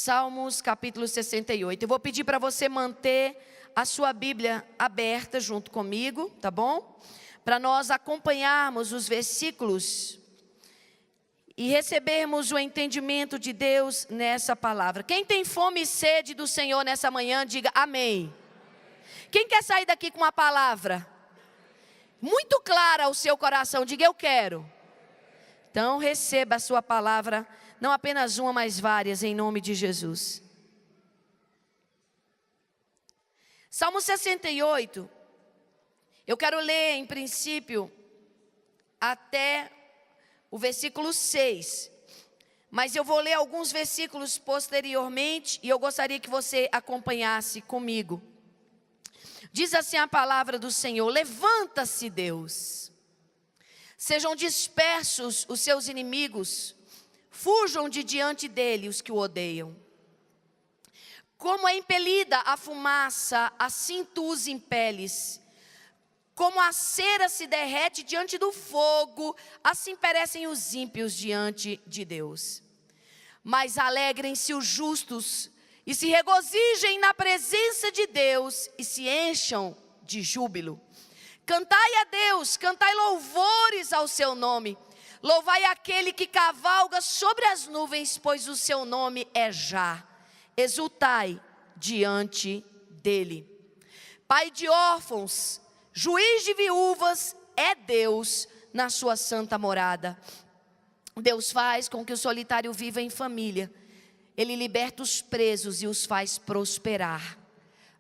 Salmos capítulo 68. Eu vou pedir para você manter a sua Bíblia aberta junto comigo, tá bom? Para nós acompanharmos os versículos e recebermos o entendimento de Deus nessa palavra. Quem tem fome e sede do Senhor nessa manhã, diga amém. Quem quer sair daqui com uma palavra muito clara ao seu coração, diga eu quero. Então receba a sua palavra, não apenas uma, mas várias, em nome de Jesus. Salmo 68, eu quero ler em princípio até o versículo 6. Mas eu vou ler alguns versículos posteriormente e eu gostaria que você acompanhasse comigo. Diz assim a palavra do Senhor: levanta-se, Deus, sejam dispersos os seus inimigos, fujam de diante dele os que o odeiam. Como é impelida a fumaça, assim tu os impeles. Como a cera se derrete diante do fogo, assim perecem os ímpios diante de Deus. Mas alegrem-se os justos e se regozijem na presença de Deus e se encham de júbilo. Cantai a Deus, cantai louvores ao seu nome. Louvai aquele que cavalga sobre as nuvens, pois o seu nome é Já. Exultai diante dele. Pai de órfãos, juiz de viúvas, é Deus na sua santa morada. Deus faz com que o solitário viva em família. Ele liberta os presos e os faz prosperar.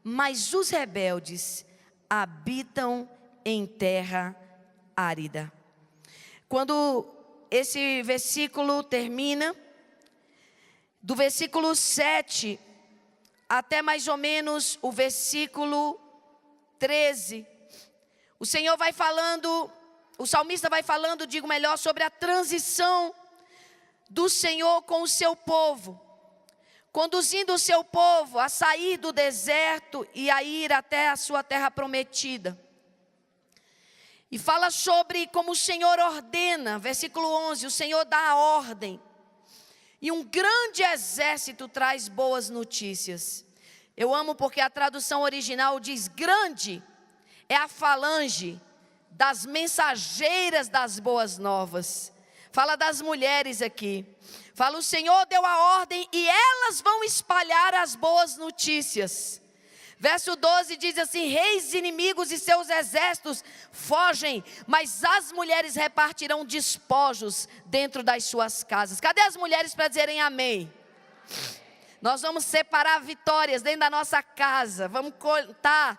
Mas os rebeldes habitam em terra árida. Quando esse versículo termina, do versículo 7 até mais ou menos o versículo 13, o Senhor vai falando, o salmista vai falando, digo melhor, sobre a transição do Senhor com o seu povo, conduzindo o seu povo a sair do deserto e a ir até a sua terra prometida. E fala sobre como o Senhor ordena, versículo 11, o Senhor dá a ordem. E um grande exército traz boas notícias. Eu amo porque a tradução original diz grande é a falange das mensageiras das boas novas. Fala das mulheres aqui. Fala, o Senhor deu a ordem e elas vão espalhar as boas notícias. Verso 12 diz assim: reis inimigos e seus exércitos fogem, mas as mulheres repartirão despojos dentro das suas casas. Cadê as mulheres para dizerem amém? Nós vamos separar vitórias dentro da nossa casa, vamos contar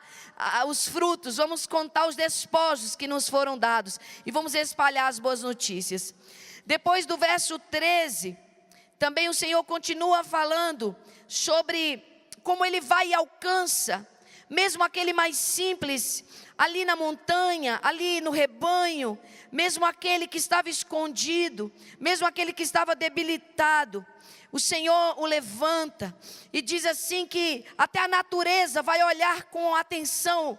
os frutos, vamos contar os despojos que nos foram dados e vamos espalhar as boas notícias. Depois do verso 13, também o Senhor continua falando sobre como Ele vai e alcança, mesmo aquele mais simples, ali na montanha, ali no rebanho, mesmo aquele que estava escondido, mesmo aquele que estava debilitado. O Senhor o levanta e diz assim que até a natureza vai olhar com atenção.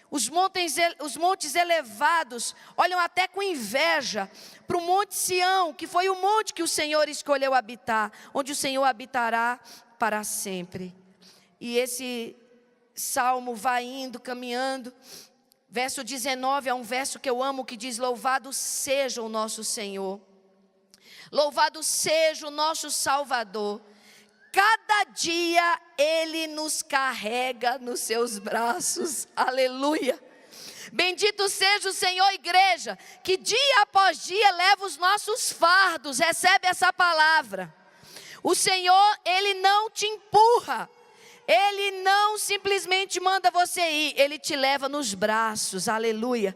Os montes elevados olham até com inveja para o Monte Sião, que foi o monte que o Senhor escolheu habitar, onde o Senhor habitará para sempre. E esse salmo vai indo, caminhando. Verso 19 é um verso que eu amo, que diz: louvado seja o nosso Senhor. Louvado seja o nosso Salvador. Cada dia Ele nos carrega nos seus braços. Aleluia. Bendito seja o Senhor, igreja, que dia após dia leva os nossos fardos. Recebe essa palavra. O Senhor, Ele não te empurra. Ele não simplesmente manda você ir, Ele te leva nos braços, aleluia.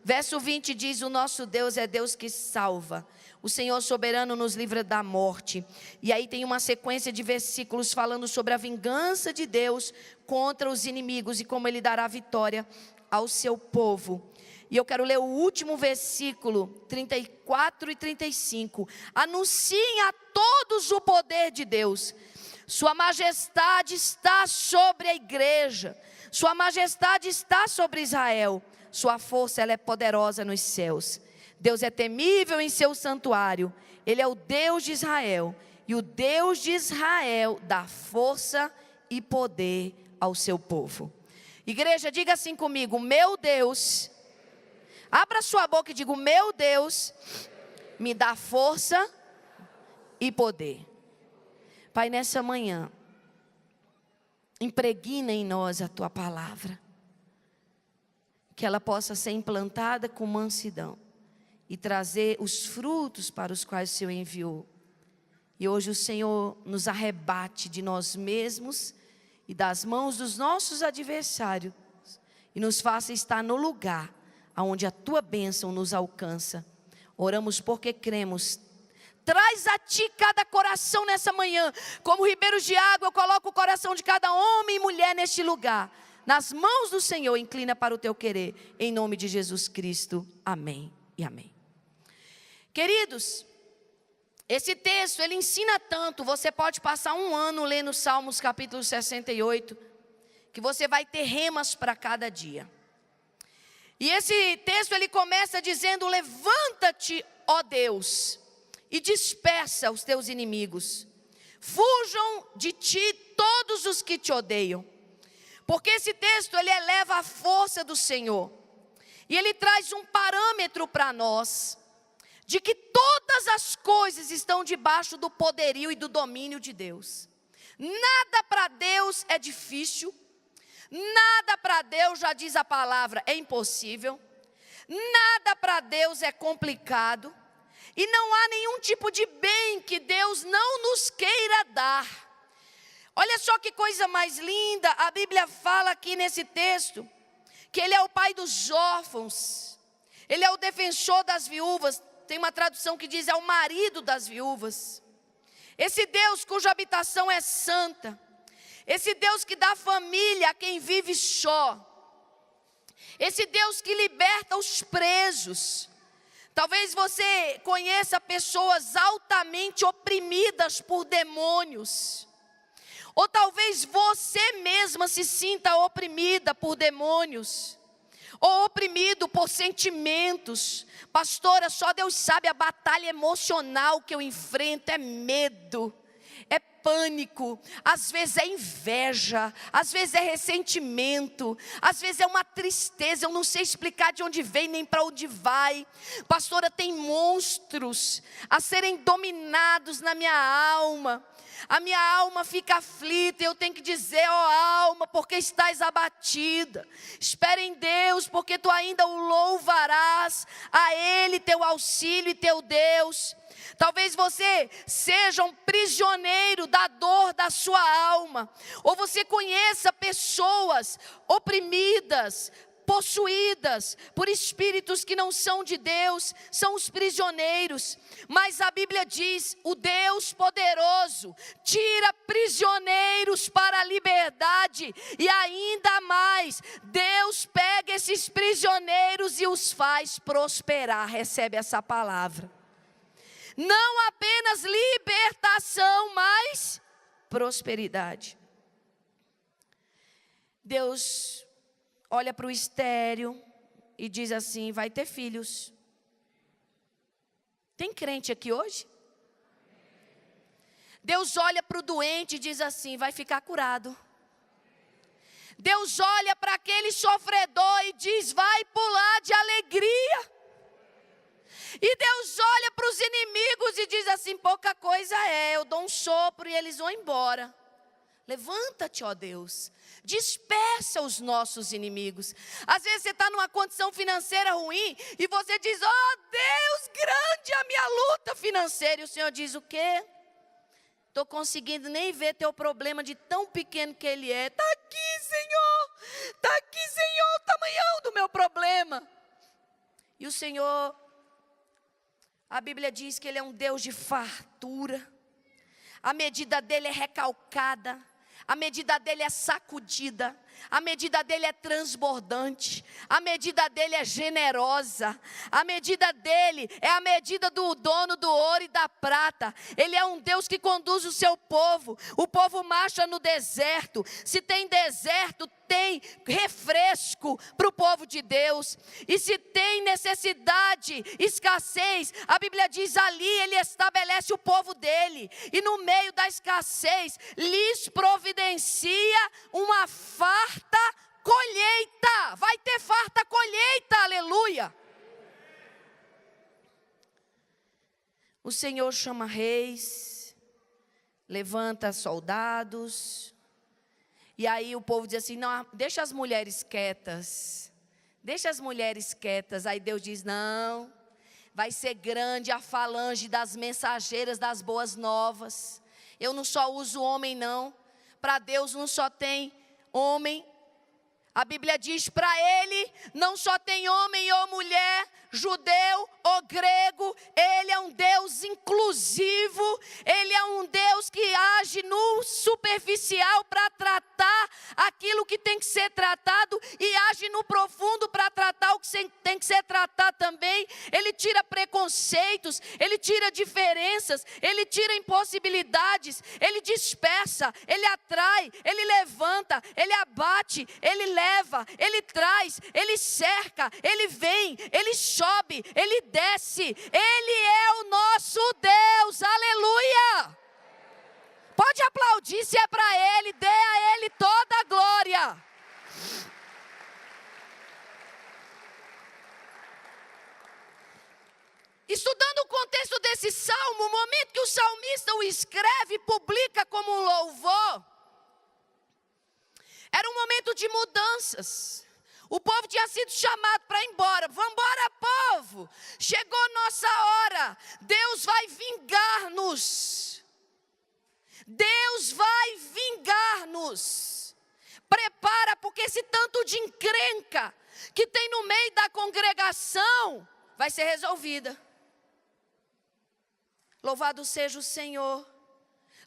Verso 20 diz: o nosso Deus é Deus que salva. O Senhor soberano nos livra da morte. E aí tem uma sequência de versículos falando sobre a vingança de Deus contra os inimigos e como Ele dará vitória ao seu povo. E eu quero ler o último versículo, 34 e 35. Anunciem a todos o poder de Deus. Sua majestade está sobre a igreja. Sua majestade está sobre Israel. Sua força, ela é poderosa nos céus. Deus é temível em seu santuário. Ele é o Deus de Israel. e o Deus de Israel dá força e poder ao seu povo. Igreja, diga assim comigo: meu Deus, abra sua boca e diga: o meu Deus me dá força e poder. Pai, nessa manhã, impregna em nós a tua palavra, que ela possa ser implantada com mansidão e trazer os frutos para os quais o Senhor enviou. E hoje o Senhor nos arrebate de nós mesmos e das mãos dos nossos adversários e nos faça estar no lugar onde a tua bênção nos alcança. Oramos porque cremos. Traz a ti cada coração nessa manhã. Como ribeiros de água, eu coloco o coração de cada homem e mulher neste lugar. Nas mãos do Senhor, inclina para o teu querer. Em nome de Jesus Cristo. Amém e amém. Queridos, esse texto, ele ensina tanto. Você pode passar um ano lendo Salmos capítulo 68, que você vai ter remas para cada dia. E esse texto, ele começa dizendo: levanta-te, ó Deus, e dispersa os teus inimigos. Fujam de ti todos os que te odeiam. Porque esse texto, ele eleva a força do Senhor. E ele traz um parâmetro para nós, de que todas as coisas estão debaixo do poderio e do domínio de Deus. Nada para Deus é difícil. Nada para Deus, já diz a palavra, é impossível. Nada para Deus é complicado. E não há nenhum tipo de bem que Deus não nos queira dar. Olha só que coisa mais linda. A Bíblia fala aqui nesse texto que Ele é o pai dos órfãos. Ele é o defensor das viúvas. Tem uma tradução que diz: é o marido das viúvas. Esse Deus cuja habitação é santa. Esse Deus que dá família a quem vive só. Esse Deus que liberta os presos. Talvez você conheça pessoas altamente oprimidas por demônios. Ou talvez você mesma se sinta oprimida por demônios. Ou oprimido por sentimentos. Pastora, só Deus sabe a batalha emocional que eu enfrento. É medo, é pânico, às vezes é inveja, às vezes é ressentimento, às vezes é uma tristeza, eu não sei explicar de onde vem nem para onde vai. Pastora, tem monstros a serem dominados na minha alma. A minha alma fica aflita e eu tenho que dizer: ó alma, porque estás abatida? Espera em Deus, porque tu ainda o louvarás, a Ele teu auxílio e teu Deus. Talvez você seja um prisioneiro da dor da sua alma, ou você conheça pessoas oprimidas, possuídas por espíritos que não são de Deus, são os prisioneiros. Mas a Bíblia diz: o Deus poderoso tira prisioneiros para a liberdade, e ainda mais, Deus pega esses prisioneiros e os faz prosperar. Recebe essa palavra. Não apenas libertação, mas prosperidade. Deus olha para o estéril e diz assim: vai ter filhos. Tem crente aqui hoje? Deus olha para o doente e diz assim: vai ficar curado. Deus olha para aquele sofredor e diz: vai pular de alegria. E Deus olha para os inimigos e diz assim: pouca coisa é, eu dou um sopro e eles vão embora. Levanta-te, ó Deus, dispersa os nossos inimigos. Às vezes você está numa condição financeira ruim e você diz: ó Deus, grande a minha luta financeira. E o Senhor diz: o quê? Estou conseguindo nem ver teu problema de tão pequeno que ele é. Está aqui, Senhor, está aqui, Senhor, o tamanhão do meu problema. E o Senhor, a Bíblia diz que Ele é um Deus de fartura. A medida dEle é recalcada, a medida dEle é sacudida, A medida dele é transbordante, a medida dele é generosa, a medida dele é a medida do dono do ouro e da prata. Ele é um Deus que conduz o seu povo. O povo marcha no deserto. Se tem deserto, tem refresco para o povo de Deus. E se tem necessidade, escassez, a Bíblia diz ali, ele estabelece o povo dele. E no meio da escassez, lhes providencia uma farta colheita. Vai ter farta colheita, aleluia. O Senhor chama reis, levanta soldados. E aí o povo diz assim, não, deixa as mulheres quietas. Deixa as mulheres quietas. Aí Deus diz, não, vai ser grande a falange das mensageiras das boas novas. Eu não só uso homem não. Para Deus não só tem homem. A Bíblia diz, para Ele não só tem homem ou mulher, judeu ou grego. Ele é um Deus inclusivo. Ele é um Deus que age no superficial para tratar aquilo que tem que ser tratado e age no profundo para tratar o que tem que ser tratado também. Ele tira preconceitos, Ele tira diferenças, Ele tira impossibilidades, Ele dispersa, Ele atrai, Ele levanta, Ele abate, Ele leva, Ele traz, Ele cerca, Ele vem, Ele sobe, Ele desce. Ele é o nosso Deus, aleluia. Pode aplaudir se é para Ele, dê a Ele toda a glória. Estudando o contexto desse salmo, o momento que o salmista o escreve e publica como um louvor, era um momento de mudanças. O povo tinha sido chamado para ir embora. Vamos embora, povo. Chegou nossa hora. Deus vai vingar-nos. Deus vai vingar-nos. Prepara, porque esse tanto de encrenca que tem no meio da congregação vai ser resolvida. Louvado seja o Senhor.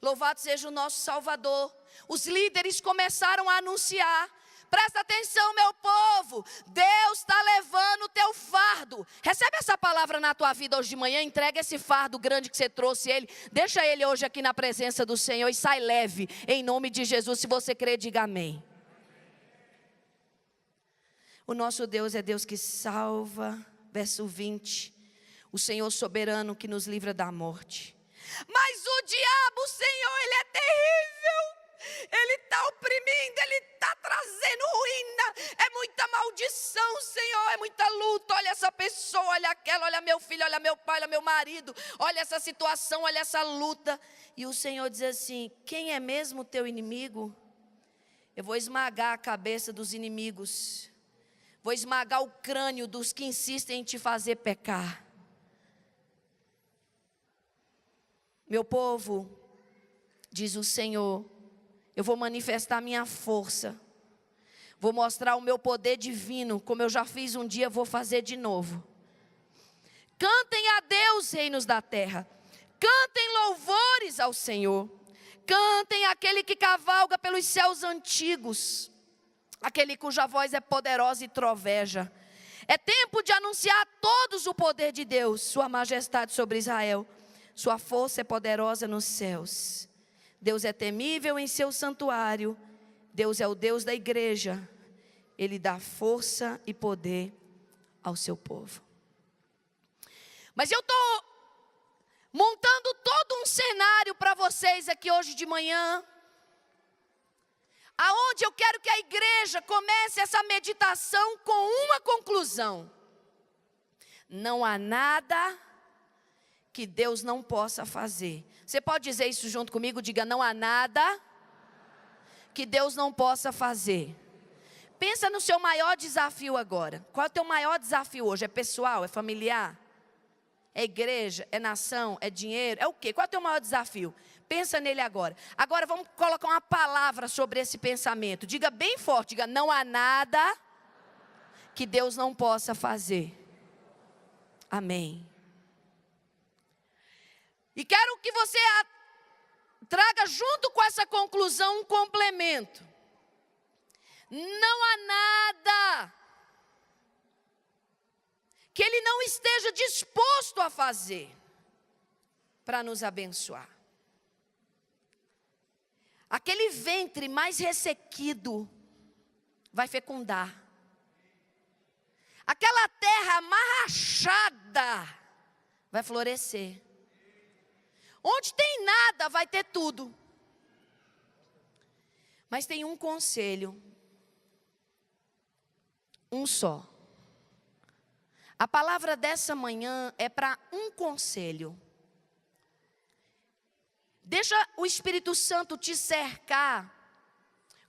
Louvado seja o nosso Salvador. Os líderes começaram a anunciar. Presta atenção, meu povo. Deus está levando o teu fardo. Recebe essa palavra na tua vida hoje de manhã. Entrega esse fardo grande que você trouxe ele. Deixa ele hoje aqui na presença do Senhor e sai leve. Em nome de Jesus. Se você crê, diga amém. O nosso Deus é Deus que salva. Verso 20. O Senhor soberano que nos livra da morte. Mas o diabo, Senhor, ele é terrível. Ele está oprimindo, Ele está trazendo ruína. É muita maldição, Senhor, é muita luta. Olha essa pessoa, olha aquela, olha meu filho, olha meu pai, olha meu marido. Olha essa situação, olha essa luta. E o Senhor diz assim, quem é mesmo o teu inimigo? Eu vou esmagar a cabeça dos inimigos. Vou esmagar o crânio dos que insistem em te fazer pecar. Meu povo, diz o Senhor, eu vou manifestar minha força. Vou mostrar o meu poder divino, como eu já fiz um dia, vou fazer de novo. Cantem a Deus, reinos da terra. Cantem louvores ao Senhor. Cantem aquele que cavalga pelos céus antigos. Aquele cuja voz é poderosa e troveja. É tempo de anunciar a todos o poder de Deus, sua majestade sobre Israel. Sua força é poderosa nos céus. Deus é temível em seu santuário. Deus é o Deus da igreja. Ele dá força e poder ao seu povo. Mas eu estou montando todo um cenário para vocês aqui hoje de manhã. Aonde eu quero que a igreja comece essa meditação com uma conclusão. Não há nada que Deus não possa fazer. Você pode dizer isso junto comigo? Diga, não há nada que Deus não possa fazer. Pensa no seu maior desafio agora. Qual é o teu maior desafio hoje? É pessoal? É familiar? É igreja? É nação? É dinheiro? É o quê? Qual é o teu maior desafio? Pensa nele agora. Agora vamos colocar uma palavra sobre esse pensamento. Diga bem forte, diga, não há nada que Deus não possa fazer. Amém. E quero que você traga junto com essa conclusão um complemento. Não há nada que Ele não esteja disposto a fazer para nos abençoar. Aquele ventre mais ressequido vai fecundar. Aquela terra amarrachada vai florescer. Onde tem nada, vai ter tudo. Mas tem um conselho. Um só. A palavra dessa manhã é para um conselho. Deixa o Espírito Santo te cercar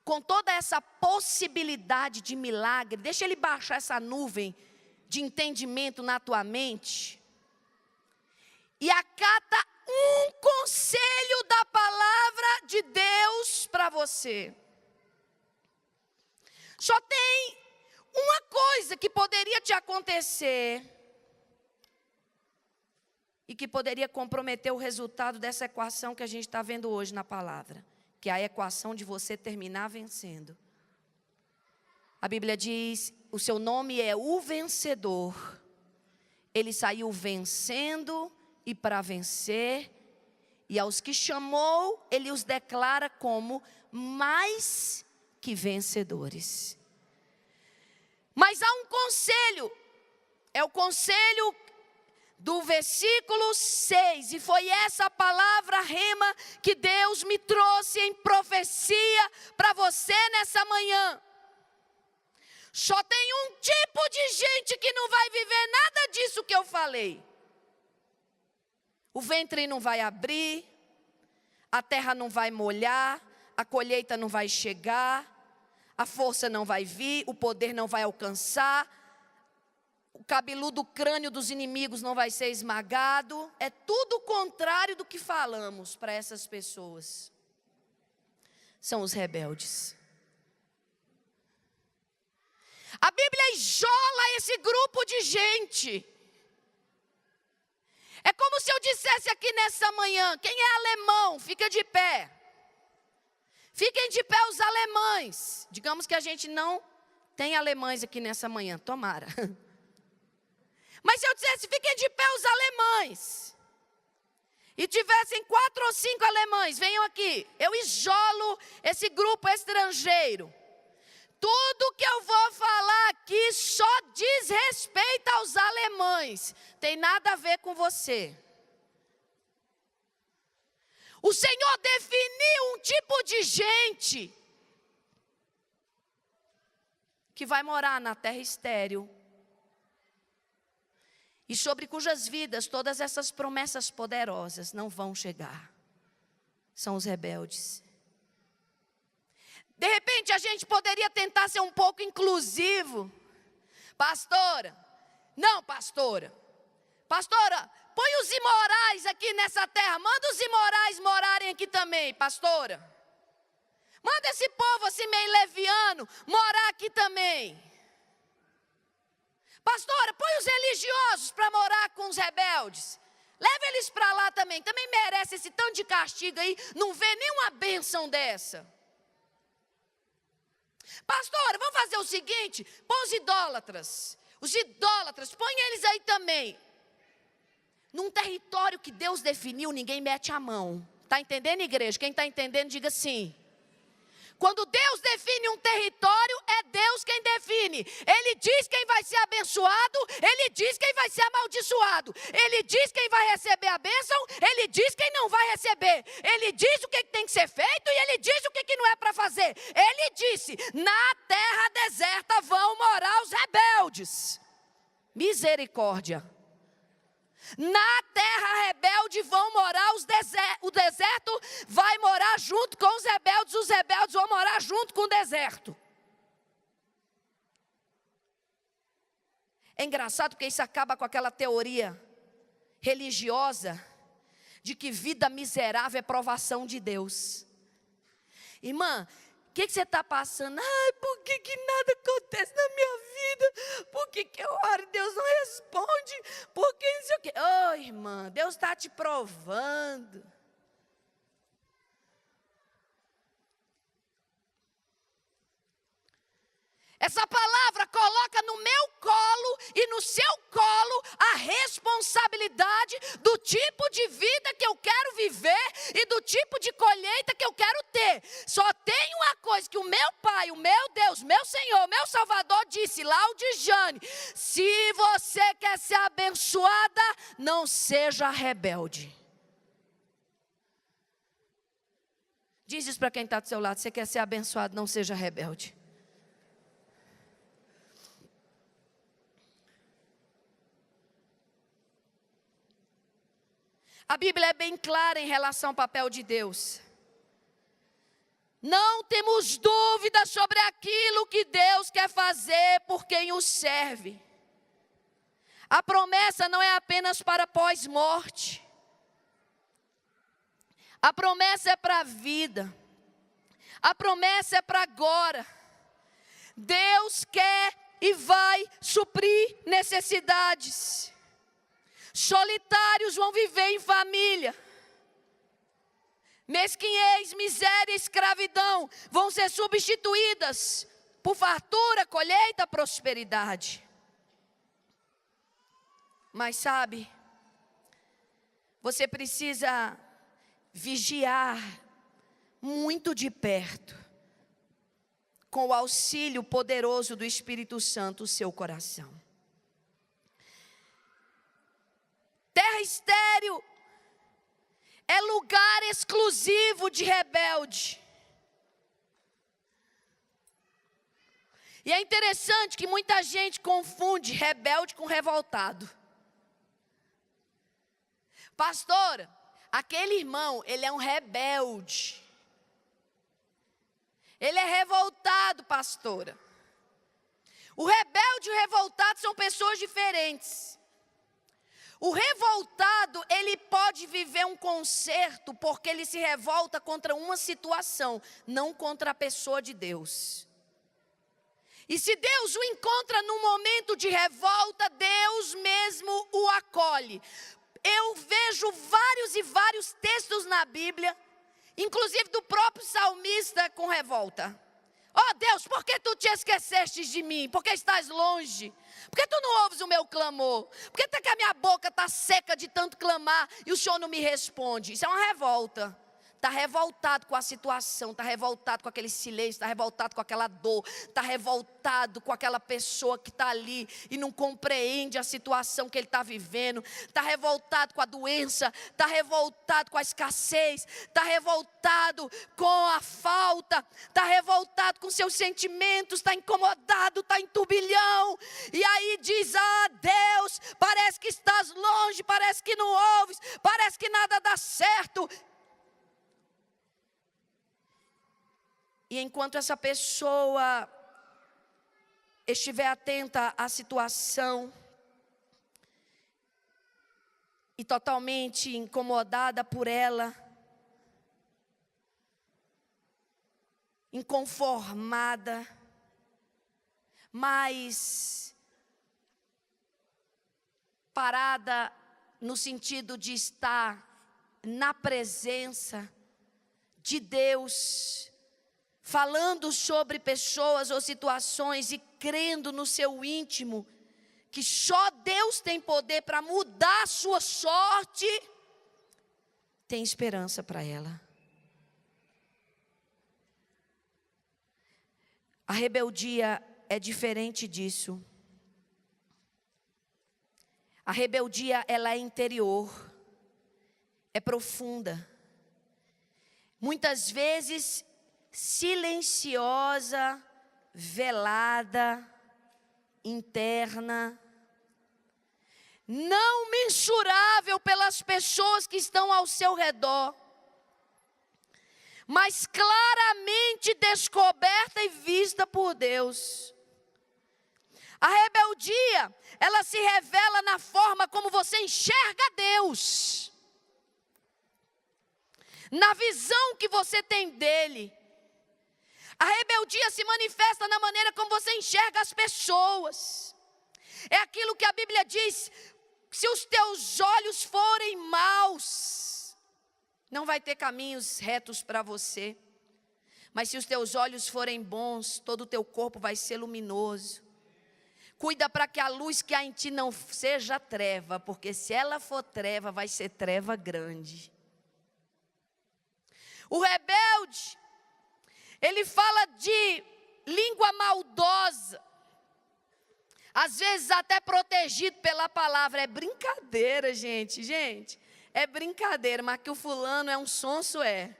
com toda essa possibilidade de milagre. Deixa Ele baixar essa nuvem de entendimento na tua mente. E acata um conselho da palavra de Deus para você. Só tem uma coisa que poderia te acontecer e que poderia comprometer o resultado dessa equação que a gente está vendo hoje na palavra, que é a equação de você terminar vencendo. A Bíblia diz, o seu nome é o vencedor. Ele saiu vencendo e para vencer, e aos que chamou, Ele os declara como mais que vencedores. Mas há um conselho, é o conselho do versículo 6, e foi essa palavra rema que Deus me trouxe em profecia para você nessa manhã. Só tem um tipo de gente que não vai viver nada disso que eu falei. O ventre não vai abrir, a terra não vai molhar, a colheita não vai chegar, a força não vai vir, o poder não vai alcançar, o cabeludo crânio dos inimigos não vai ser esmagado. É tudo o contrário do que falamos para essas pessoas. São os rebeldes. A Bíblia isola esse grupo de gente. É como se eu dissesse aqui nessa manhã, quem é alemão, fica de pé. Fiquem de pé os alemães. Digamos que a gente não tem alemães aqui nessa manhã, tomara. Mas se eu dissesse, fiquem de pé os alemães, e tivessem 4 ou 5 alemães, venham aqui, eu isolo esse grupo estrangeiro. Tudo que eu vou falar aqui só diz respeito aos alemães, tem nada a ver com você. O Senhor definiu um tipo de gente que vai morar na terra estéril e sobre cujas vidas todas essas promessas poderosas não vão chegar. São os rebeldes. De repente a gente poderia tentar ser um pouco inclusivo. Pastora, não pastora. Pastora, põe os imorais aqui nessa terra. Manda os imorais morarem aqui também, pastora. Manda esse povo assim meio leviano morar aqui também. Pastora, põe os religiosos para morar com os rebeldes. Leva eles para lá também. Também merece esse tanto de castigo aí. Não vê nenhuma bênção dessa. Pastora, vamos fazer o seguinte. Põe os idólatras. Os idólatras, põe eles aí também. Num território que Deus definiu, ninguém mete a mão. Está entendendo, igreja? Quem está entendendo, diga sim. Quando Deus define um território, é Deus quem define. Ele diz quem vai ser abençoado, Ele diz quem vai ser amaldiçoado. Ele diz quem vai receber a bênção, Ele diz quem não vai receber. Ele diz o que tem que ser feito e Ele diz o que não é para fazer. Ele disse, na terra deserta vão morar os rebeldes. Misericórdia. Na terra rebelde vão morar o deserto vai morar junto com os rebeldes vão morar junto com o deserto. É engraçado porque isso acaba com aquela teoria religiosa de que vida miserável é provação de Deus. Irmã, o que você está passando? Ai, por que nada acontece na minha vida? Por que eu oro e Deus não responde? Por que não sei o quê? Oh, irmã, Deus está te provando. Essa palavra coloca no meu colo e no seu colo a responsabilidade do tipo de vida que eu quero viver e do tipo de colheita que eu quero ter. Só tem uma coisa que o meu Pai, o meu Deus, meu Senhor, meu Salvador disse, Laudijane: se você quer ser abençoada, não seja rebelde. Diz isso para quem está do seu lado: você quer ser abençoado, não seja rebelde. A Bíblia é bem clara em relação ao papel de Deus. Não temos dúvida sobre aquilo que Deus quer fazer por quem o serve. A promessa não é apenas para pós-morte. A promessa é para a vida. A promessa é para agora. Deus quer e vai suprir necessidades. Solitários vão viver em família. Mesquinhez, miséria e escravidão vão ser substituídas por fartura, colheita, prosperidade. Mas sabe, você precisa vigiar muito de perto, com o auxílio poderoso do Espírito Santo, o seu coração. Terra estéril é lugar exclusivo de rebelde. E é interessante que muita gente confunde rebelde com revoltado. Pastora, aquele irmão, ele é um rebelde. Ele é revoltado, pastora. O rebelde e o revoltado são pessoas diferentes. O revoltado, ele pode viver um conserto porque ele se revolta contra uma situação, não contra a pessoa de Deus. E se Deus o encontra num momento de revolta, Deus mesmo o acolhe. Eu vejo vários e vários textos na Bíblia, inclusive do próprio salmista com revolta. Oh Deus, por que tu te esqueceste de mim? Por que estás longe? Por que tu não ouves o meu clamor? Por que até que a minha boca está seca de tanto clamar e o Senhor não me responde? Isso é uma revolta. Está revoltado com a situação, está revoltado com aquele silêncio, está revoltado com aquela dor, está revoltado com aquela pessoa que está ali e não compreende a situação que ele está vivendo, está revoltado com a doença, está revoltado com a escassez, está revoltado com a falta, está revoltado com seus sentimentos, está incomodado, está em turbilhão, e aí diz: ah Deus, parece que estás longe, parece que não ouves, parece que nada dá certo. E enquanto essa pessoa estiver atenta à situação e totalmente incomodada por ela, inconformada, mas parada no sentido de estar na presença de Deus, falando sobre pessoas ou situações e crendo no seu íntimo que só Deus tem poder para mudar a sua sorte, tem esperança para ela. A rebeldia é diferente disso. A rebeldia, ela é interior, é profunda. Muitas vezes silenciosa, velada, interna, não mensurável pelas pessoas que estão ao seu redor, mas claramente descoberta e vista por Deus. A rebeldia, ela se revela na forma como você enxerga Deus, na visão que você tem dele. A rebeldia se manifesta na maneira como você enxerga as pessoas. É aquilo que a Bíblia diz: se os teus olhos forem maus, não vai ter caminhos retos para você. Mas se os teus olhos forem bons, todo o teu corpo vai ser luminoso. Cuida para que a luz que há em ti não seja treva, porque se ela for treva, vai ser treva grande. O rebelde, ele fala de língua maldosa, às vezes até protegido pela palavra. É brincadeira, gente, é brincadeira, mas que o fulano é um sonso, é.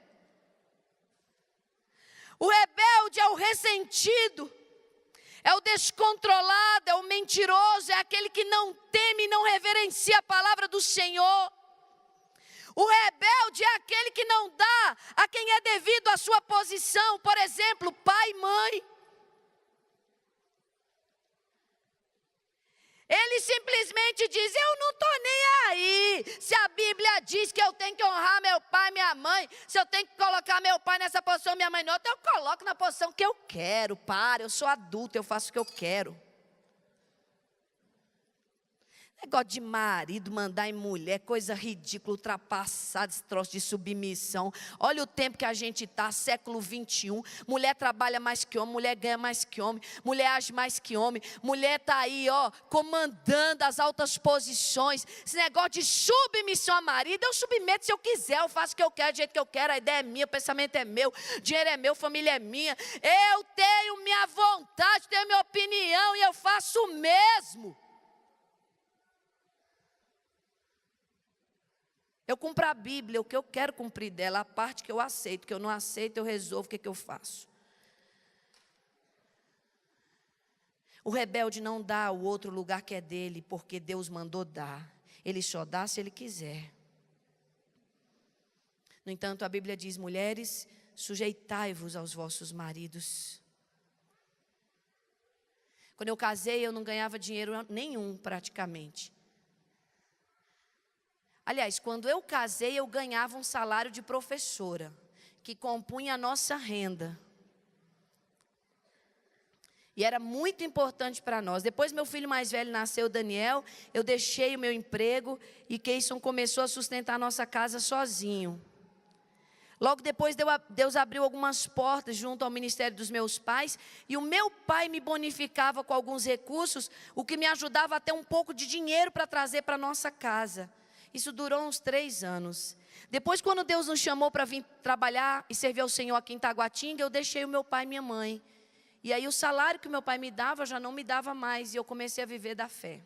O rebelde é o ressentido, é o descontrolado, é o mentiroso, é aquele que não teme e não reverencia a palavra do Senhor. O rebelde é aquele que não dá a quem é devido à sua posição, por exemplo, pai e mãe. Ele simplesmente diz: eu não estou nem aí. Se a Bíblia diz que eu tenho que honrar meu pai e minha mãe, se eu tenho que colocar meu pai nessa posição, minha mãe não, então eu coloco na posição que eu quero. Eu sou adulto, eu faço o que eu quero. Negócio de marido, mandar em mulher, coisa ridícula, ultrapassada, esse troço de submissão. Olha o tempo que a gente está, século 21. Mulher trabalha mais que homem, mulher ganha mais que homem, mulher age mais que homem. Mulher está aí, comandando as altas posições. Esse negócio de submissão a marido, eu submeto se eu quiser, eu faço o que eu quero, do jeito que eu quero. A ideia é minha, o pensamento é meu, o dinheiro é meu, a família é minha. Eu tenho minha vontade, tenho minha opinião e eu faço o mesmo. Eu cumpro a Bíblia, o que eu quero cumprir dela, a parte que eu aceito, que eu não aceito, eu resolvo o que eu faço. O rebelde não dá ao outro lugar que é dele, porque Deus mandou dar. Ele só dá se ele quiser. No entanto, a Bíblia diz: mulheres, sujeitai-vos aos vossos maridos. Quando eu casei, eu não ganhava dinheiro nenhum praticamente. Aliás, quando eu casei, eu ganhava um salário de professora, que compunha a nossa renda. E era muito importante para nós. Depois meu filho mais velho nasceu, Daniel, eu deixei o meu emprego e Keison começou a sustentar a nossa casa sozinho. Logo depois Deus abriu algumas portas junto ao ministério dos meus pais, e o meu pai me bonificava com alguns recursos, o que me ajudava a ter um pouco de dinheiro para trazer para a nossa casa. Isso durou uns 3 anos. Depois, quando Deus nos chamou para vir trabalhar e servir ao Senhor aqui em Taguatinga, eu deixei o meu pai e minha mãe. E aí o salário que o meu pai me dava já não me dava mais, e eu comecei a viver da fé.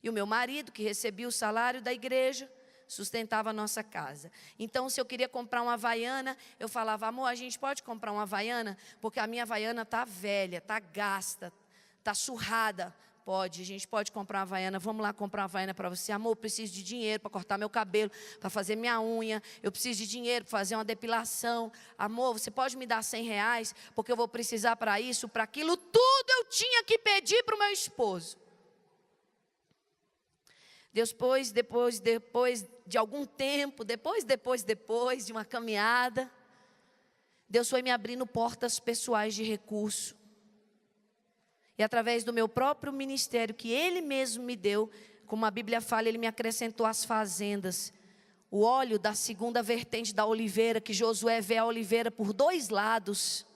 E o meu marido, que recebia o salário da igreja, sustentava a nossa casa. Então, se eu queria comprar uma Havaiana, eu falava: amor, a gente pode comprar uma Havaiana? Porque a minha Havaiana está velha, está gasta, está surrada. Pode, a gente pode comprar uma Havaiana, vamos lá comprar uma Havaiana para você. Amor, eu preciso de dinheiro para cortar meu cabelo, para fazer minha unha, eu preciso de dinheiro para fazer uma depilação. Amor, você pode me dar R$100, porque eu vou precisar para isso, para aquilo. Tudo eu tinha que pedir para o meu esposo. Depois de algum tempo, depois de uma caminhada, Deus foi me abrindo portas pessoais de recurso. E através do meu próprio ministério, que Ele mesmo me deu, como a Bíblia fala, Ele me acrescentou as fazendas. O óleo da segunda vertente da oliveira, que Josué vê a oliveira por 2 lados.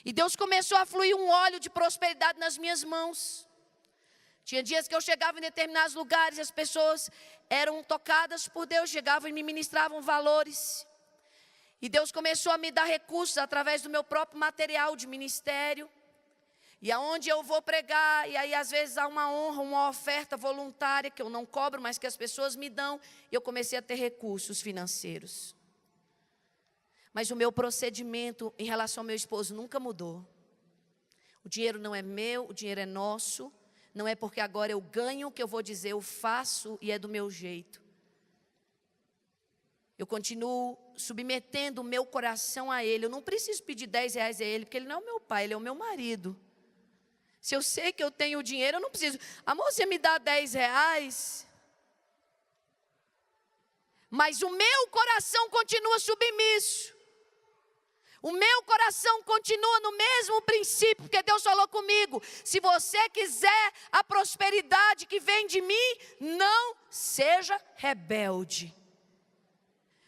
E Deus começou a fluir um óleo de prosperidade nas minhas mãos. Tinha dias que eu chegava em determinados lugares e as pessoas eram tocadas por Deus, chegavam e me ministravam valores. E Deus começou a me dar recursos através do meu próprio material de ministério. E aonde eu vou pregar, e aí às vezes há uma honra, uma oferta voluntária que eu não cobro, mas que as pessoas me dão, e eu comecei a ter recursos financeiros. Mas o meu procedimento em relação ao meu esposo nunca mudou. O dinheiro não é meu, o dinheiro é nosso. Não é porque agora eu ganho que eu vou dizer eu faço e é do meu jeito. Eu continuo submetendo o meu coração a Ele. Eu não preciso pedir R$10 a Ele, porque Ele não é o meu pai, Ele é o meu marido. Se eu sei que eu tenho dinheiro, eu não preciso. Amor, você me dá R$10? Mas o meu coração continua submisso. O meu coração continua no mesmo princípio, porque Deus falou comigo: se você quiser a prosperidade que vem de mim, não seja rebelde.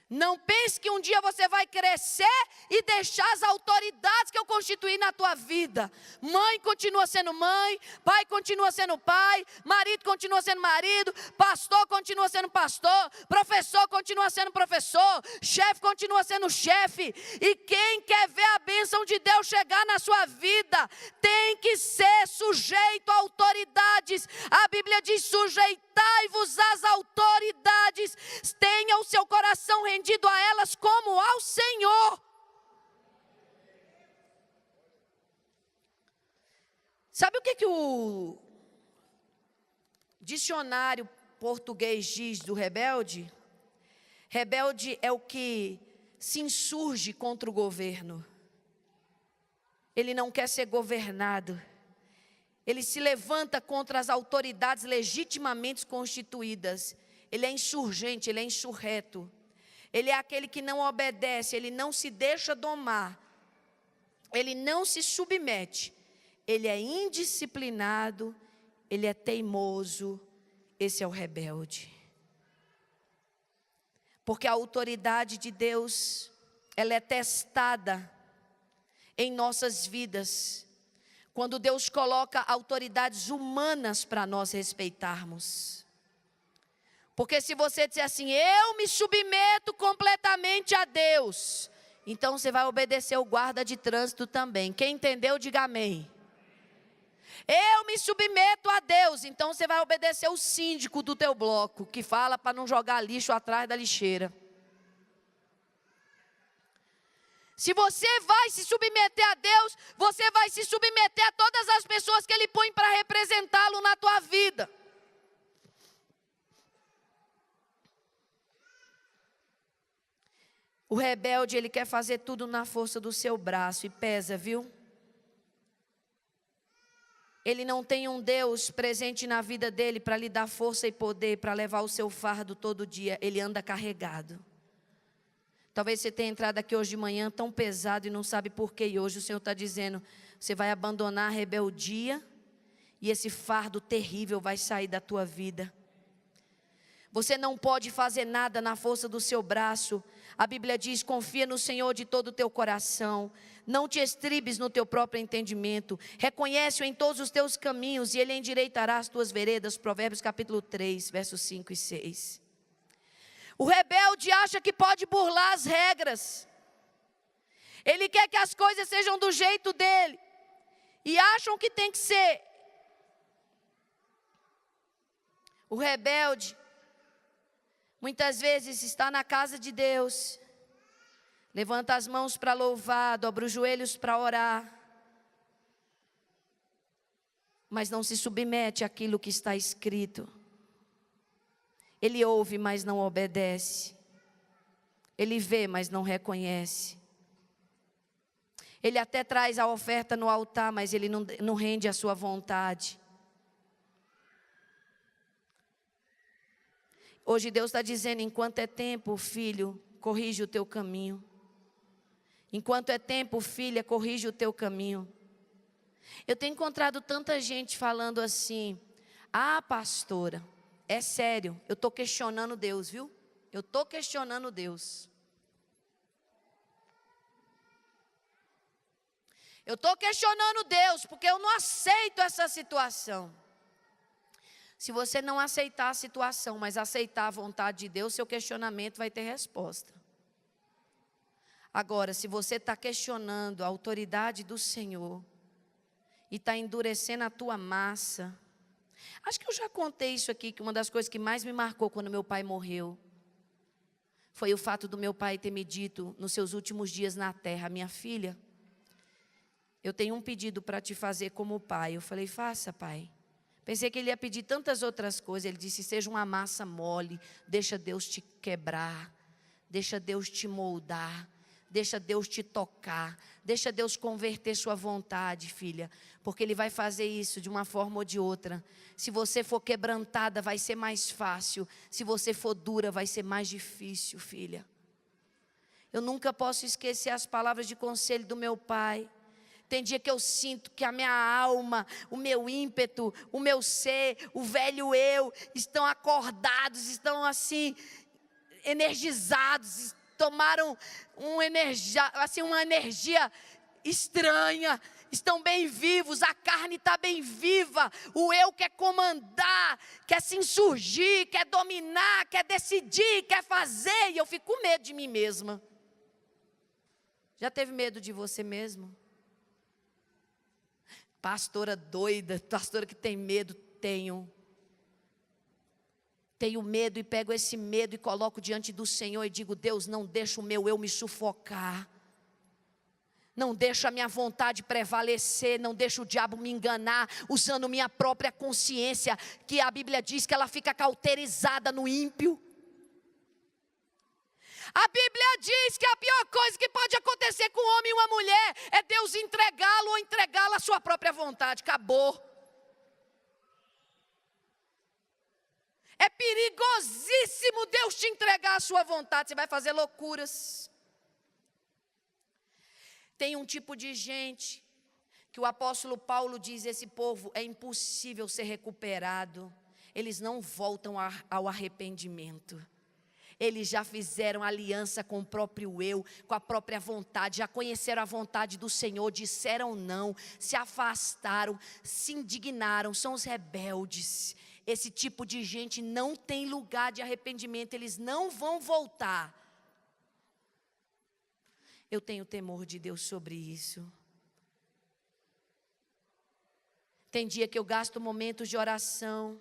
Não pense que um dia você vai crescer e deixar as autoridades que eu constituí na tua vida. Mãe continua sendo mãe, pai continua sendo pai, marido continua sendo marido, pastor continua sendo pastor, professor continua sendo professor, chefe continua sendo chefe. E quem quer ver a bênção de Deus chegar na sua vida, tem que ser sujeito a autoridades. A Bíblia diz: sujeitai-vos às autoridades, tenha o seu coração rendido a elas como ao Senhor. Sabe o que o dicionário português diz do rebelde? Rebelde é o que se insurge contra o governo. Ele não quer ser governado. Ele se levanta contra as autoridades legitimamente constituídas. Ele é insurgente, ele é insurreto. Ele é aquele que não obedece, ele não se deixa domar. Ele não se submete. Ele é indisciplinado, ele é teimoso. Esse é o rebelde. Porque a autoridade de Deus, ela é testada em nossas vidas, quando Deus coloca autoridades humanas para nós respeitarmos. Porque se você disser assim: eu me submeto completamente a Deus, então você vai obedecer o guarda de trânsito também. Quem entendeu, diga amém. Eu me submeto a Deus, então você vai obedecer o síndico do teu bloco, que fala para não jogar lixo atrás da lixeira. Se você vai se submeter a Deus, você vai se submeter a todas as pessoas que Ele põe para representá-lo na tua vida. O rebelde, ele quer fazer tudo na força do seu braço e pesa, viu? Ele não tem um Deus presente na vida dele para lhe dar força e poder para levar o seu fardo todo dia. Ele anda carregado. Talvez você tenha entrado aqui hoje de manhã tão pesado e não sabe por quê. E hoje o Senhor está dizendo: você vai abandonar a rebeldia e esse fardo terrível vai sair da tua vida. Você não pode fazer nada na força do seu braço. A Bíblia diz: confia no Senhor de todo o teu coração. Não te estribes no teu próprio entendimento. Reconhece-o em todos os teus caminhos e Ele endireitará as tuas veredas. Provérbios capítulo 3, versos 5 e 6. O rebelde acha que pode burlar as regras. Ele quer que as coisas sejam do jeito dele. E acham que tem que ser. O rebelde muitas vezes está na casa de Deus, levanta as mãos para louvar, dobra os joelhos para orar, mas não se submete àquilo que está escrito. Ele ouve, mas não obedece. Ele vê, mas não reconhece. Ele até traz a oferta no altar, mas ele não rende a sua vontade. Hoje Deus está dizendo: enquanto é tempo, filho, corrige o teu caminho. Enquanto é tempo, filha, corrige o teu caminho. Eu tenho encontrado tanta gente falando assim: ah, pastora, é sério, eu estou questionando Deus, viu? Eu estou questionando Deus. Eu estou questionando Deus, porque eu não aceito essa situação. Se você não aceitar a situação, mas aceitar a vontade de Deus, seu questionamento vai ter resposta. Agora, se você está questionando a autoridade do Senhor e está endurecendo a tua massa, acho que eu já contei isso aqui, que uma das coisas que mais me marcou quando meu pai morreu foi o fato do meu pai ter me dito nos seus últimos dias na terra: minha filha, eu tenho um pedido para te fazer como pai. Eu falei: faça, pai. Pensei que ele ia pedir tantas outras coisas. Ele disse: seja uma massa mole, deixa Deus te quebrar, deixa Deus te moldar, deixa Deus te tocar, deixa Deus converter sua vontade, filha, porque Ele vai fazer isso de uma forma ou de outra. Se você for quebrantada, vai ser mais fácil. Se você for dura, vai ser mais difícil, filha. Eu nunca posso esquecer as palavras de conselho do meu pai. Tem dia que eu sinto que a minha alma, o meu ímpeto, o meu ser, o velho eu, estão acordados, estão assim, energizados, tomaram uma energia estranha, estão bem vivos, a carne está bem viva, o eu quer comandar, quer se insurgir, quer dominar, quer decidir, quer fazer, e eu fico com medo de mim mesma. Já teve medo de você mesmo? Pastora doida, pastora que tem medo, tenho. Tenho medo e pego esse medo e coloco diante do Senhor e digo: Deus, não deixa o meu eu me sufocar. Não deixa a minha vontade prevalecer, não deixa o diabo me enganar, usando minha própria consciência, que a Bíblia diz que ela fica cauterizada no ímpio. A Bíblia diz que a pior coisa que pode acontecer com um homem e uma mulher é Deus entregá-lo ou entregá-la à sua própria vontade. Acabou. É perigosíssimo Deus te entregar à sua vontade, você vai fazer loucuras. Tem um tipo de gente que o apóstolo Paulo diz: esse povo é impossível ser recuperado. Eles não voltam ao arrependimento. Eles já fizeram aliança com o próprio eu, com a própria vontade, já conheceram a vontade do Senhor, disseram não, se afastaram, se indignaram, são os rebeldes. Esse tipo de gente não tem lugar de arrependimento, eles não vão voltar. Eu tenho temor de Deus sobre isso. Tem dia que eu gasto momentos de oração,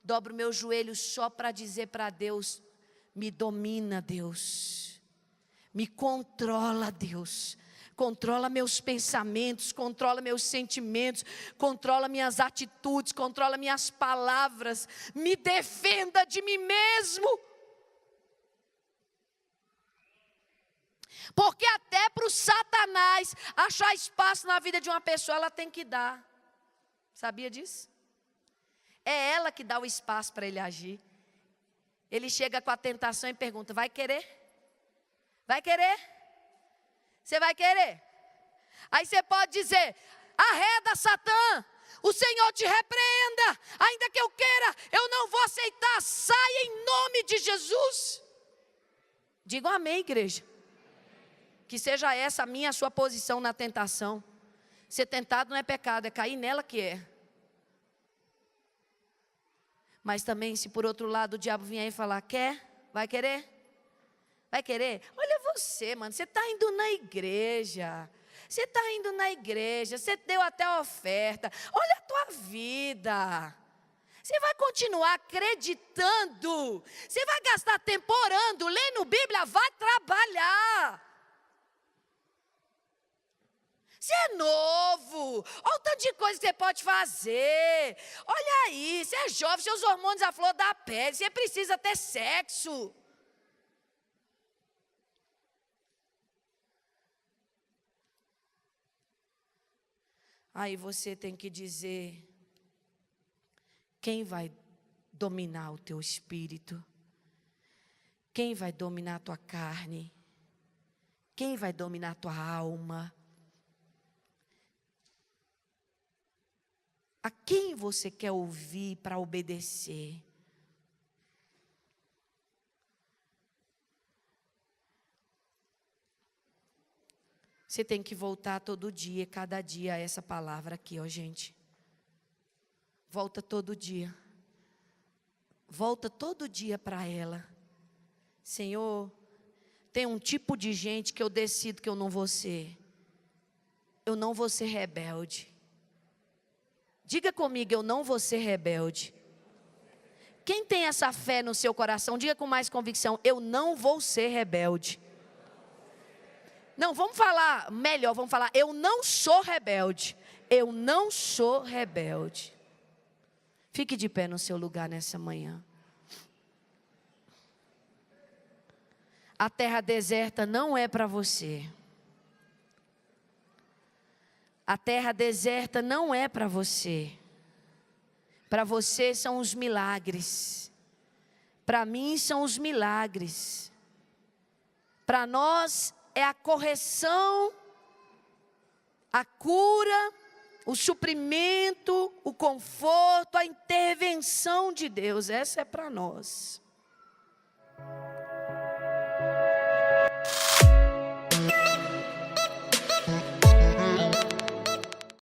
dobro meus joelhos só para dizer para Deus: me domina, Deus, me controla, Deus, controla meus pensamentos, controla meus sentimentos, controla minhas atitudes, controla minhas palavras, me defenda de mim mesmo. Porque até para o Satanás achar espaço na vida de uma pessoa, ela tem que dar. Sabia disso? É ela que dá o espaço para ele agir. Ele chega com a tentação e pergunta: vai querer? Vai querer? Você vai querer? Aí você pode dizer: arreda, Satã, o Senhor te repreenda, ainda que eu queira, eu não vou aceitar, saia em nome de Jesus. Digam amém, igreja. Que seja essa a minha, a sua posição na tentação. Ser tentado não é pecado, é cair nela que é. Mas também, se por outro lado o diabo vier e falar: quer? Vai querer? Vai querer? Olha você, mano, você está indo na igreja. Você está indo na igreja, você deu até a oferta. Olha a tua vida. Você vai continuar acreditando. Você vai gastar tempo orando, lendo Bíblia, vai trabalhar. Você é novo, olha o tanto de coisa que você pode fazer. Olha aí, você é jovem, seus hormônios à flor da pele, você precisa ter sexo. Aí você tem que dizer: quem vai dominar o teu espírito? Quem vai dominar a tua carne? Quem vai dominar a tua alma? A quem você quer ouvir para obedecer? Você tem que voltar todo dia, cada dia, a essa palavra aqui, ó, gente. Volta todo dia. Volta todo dia para ela. Senhor, tem um tipo de gente que eu decido que eu não vou ser. Eu não vou ser rebelde. Diga comigo: eu não vou ser rebelde. Quem tem essa fé no seu coração, diga com mais convicção: eu não vou ser rebelde. Não, vamos falar melhor, vamos falar: eu não sou rebelde. Eu não sou rebelde. Fique de pé no seu lugar nessa manhã. A terra deserta não é para você. A terra deserta não é para você. Para você são os milagres. Para mim são os milagres. Para nós é a correção, a cura, o suprimento, o conforto, a intervenção de Deus. Essa é para nós.